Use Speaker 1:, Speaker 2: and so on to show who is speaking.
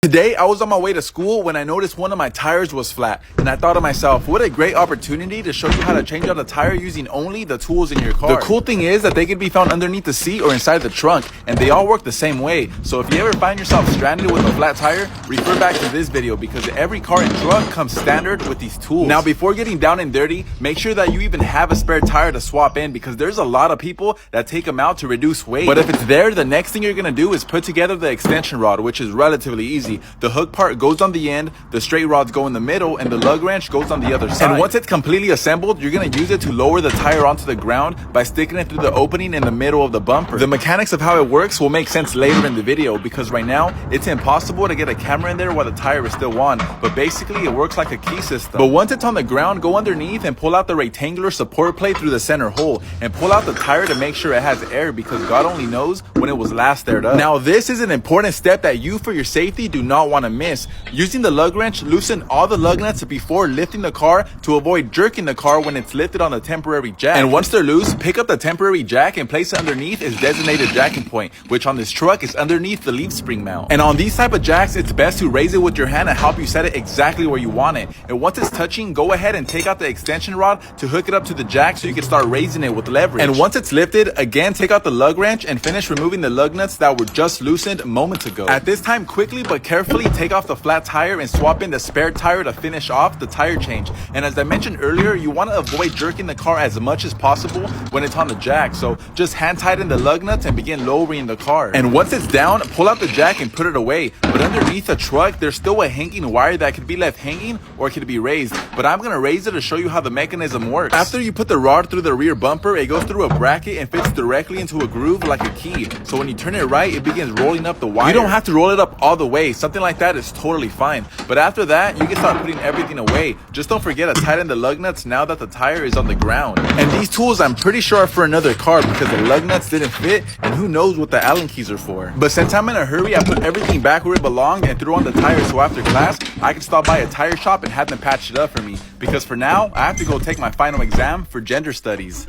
Speaker 1: Today, I was on my way to school when I noticed one of my tires was flat, and I thought to myself, what a great opportunity to show you how to change out a tire using only the tools in your car. The cool thing is that they can be found underneath the seat or inside the trunk, and they all work the same way. So if you ever find yourself stranded with a flat tire, refer back to this video because every car and truck comes standard with these tools. Now, before getting down and dirty, make sure that you even have a spare tire to swap in because there's a lot of people that take them out to reduce weight. But if it's there, the next thing you're gonna do is put together the extension rod, which is relatively easy. The hook part goes on the end, the straight rods go in the middle, and the lug wrench goes on the other side. And once it's completely assembled, you're going to use it to lower the tire onto the ground by sticking it through the opening in the middle of the bumper. The mechanics of how it works will make sense later in the video because right now, it's impossible to get a camera in there while the tire is still on, but basically it works like a key system. But once it's on the ground, go underneath and pull out the rectangular support plate through the center hole and pull out the tire to make sure it has air because God only knows when it was last aired up. Now, this is an important step that you, for your safety, do not want to miss. Using the lug wrench, loosen all the lug nuts before lifting the car to avoid jerking the car when it's lifted on the temporary jack. And once they're loose, pick up the temporary jack and place it underneath its designated jacking point, which on this truck is underneath the leaf spring mount. And on these type of jacks, it's best to raise it with your hand and help you set it exactly where you want it. And once it's touching, go ahead and take out the extension rod to hook it up to the jack so you can start raising it with leverage. And once it's lifted, again take out the lug wrench and finish removing the lug nuts that were just loosened moments ago. At this time, quickly but carefully take off the flat tire and swap in the spare tire to finish off the tire change. And as I mentioned earlier, you want to avoid jerking the car as much as possible when it's on the jack. So just hand tighten the lug nuts and begin lowering the car. And once it's down, pull out the jack and put it away. But underneath the truck, there's still a hanging wire that could be left hanging or it could be raised. But I'm going to raise it to show you how the mechanism works. After you put the rod through the rear bumper, it goes through a bracket and fits directly into a groove like a key. So when you turn it right, it begins rolling up the wire. You don't have to roll it up all the way. Something like that is totally fine. But after that, you can start putting everything away. Just don't forget to tighten the lug nuts now that the tire is on the ground. And these tools I'm pretty sure are for another car because the lug nuts didn't fit and who knows what the Allen keys are for. But since I'm in a hurry, I put everything back where it belonged and threw on the tires so after class, I can stop by a tire shop and have them patch it up for me. Because for now, I have to go take my final exam for gender studies.